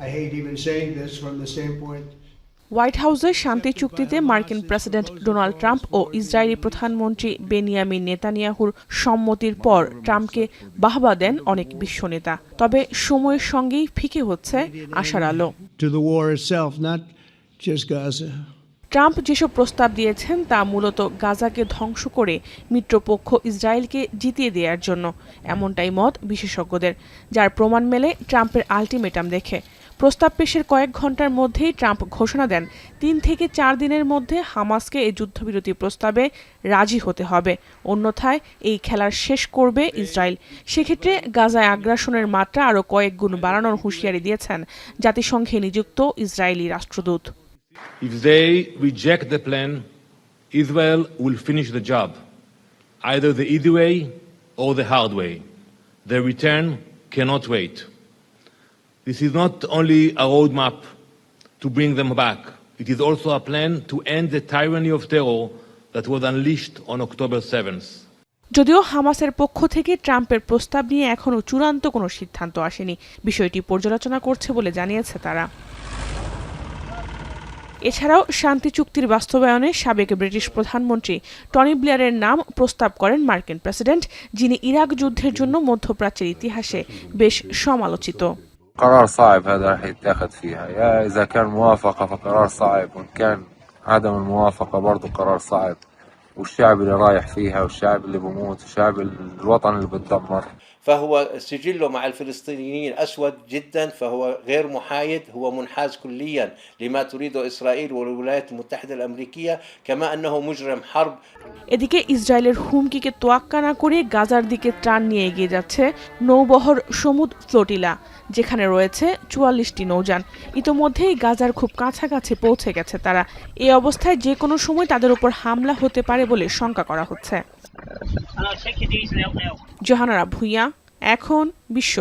I hate even saying this from the standpoint. White হাউসের শান্তি চুক্তিতে মার্কিন প্রেসিডেন্ট ডোনাল্ড ট্রাম্প ও ইসরায়েলি প্রধানমন্ত্রী বেনিয়ামিন নেতানিয়াহুর সম্মতির পর ট্রাম্পকে বাহবা দেন অনেক বিশ্ব নেতা। তবে সময়ের সঙ্গেই ফিকে হচ্ছে আশার আলো। To the war itself, not just Gaza. Trump যেসব প্রস্তাব দিয়েছেন তা মূলত গাজাকে ধ্বংস করে মিত্রপক্ষ ইসরায়েলকে জিতিয়ে দেওয়ার জন্য, এমনটাই মত বিশেষজ্ঞদের, যার প্রমাণ মেলে ট্রাম্পের আলটিমেটাম দেখে। প্রস্তাব পেশের কয়েক ঘন্টার মধ্যেই ট্রাম্প ঘোষণা দেন ৩ থেকে ৪ দিনের মধ্যে হামাসকে এই যুদ্ধবিরতি প্রস্তাবে রাজি হতে হবে, অন্যথায় এই খেলার শেষ করবে ইসরায়েল। সেক্ষেত্রে গাজায় আগ্রাসনের মাত্রা আরও কয়েক গুণ বাড়ানোর হুঁশিয়ারি দিয়েছেন জাতিসংঘে নিযুক্ত ইসরায়েলি রাষ্ট্রদূত। If they reject the plan, Israel will finish the job, either the easy way or the hard way. Their return cannot wait. This is not only a roadmap to bring them back, it is also a plan to end the tyranny of terror that was unleashed on October 7th. যদিও হামাসের পক্ষ থেকে ট্রাম্পের প্রস্তাব নিয়ে এখনও চূড়ান্ত কোনো সিদ্ধান্ত আসেনি, বিষয়টি পর্যালোচনা করছে বলে জানিয়েছে তারা। এছাড়াও শান্তি চুক্তির বাস্তবায়নে সাবেক ব্রিটিশ প্রধানমন্ত্রী টনি ব্লেয়ারের নাম প্রস্তাব করেন মার্কিন প্রেসিডেন্ট, যিনি ইরাক যুদ্ধের জন্য মধ্যপ্রাচ্যের ইতিহাসে বেশ সমালোচিত। قرار صعب هذا راح يتاخذ فيها، يا إذا كان موافقة فقرار صعب، وإن كان عدم الموافقة برضه قرار صعب، والشعب اللي رايح فيها والشعب اللي بموت والشعب الوطن اللي بتدمر. فهو سجله مع الفلسطينيين أسود جدا، فهو غير محايد، هو منحاز كليا لما تريده إسرائيل والولايات المتحدة الأمريكية، كما أنه مجرم حرب. এদিকে ইসরায়েলের হুমকিকে তোয়াক্কা না করে গাজার দিকে ত্রাণ নিয়ে এগিয়ে যাচ্ছে নৌবহর সমুদ ফ্লোটিলা, যেখানে রয়েছে ৪৪টি নৌযান। ইতোমধ্যেই গাজার খুব কাছাকাছি পৌঁছে গেছে তারা। এই অবস্থায় যে কোনো সময় তাদের উপর হামলা হতে পারে বলে শঙ্কা করা হচ্ছে। জোহানারা ভুঁইয়া, এখন বিশ্ব।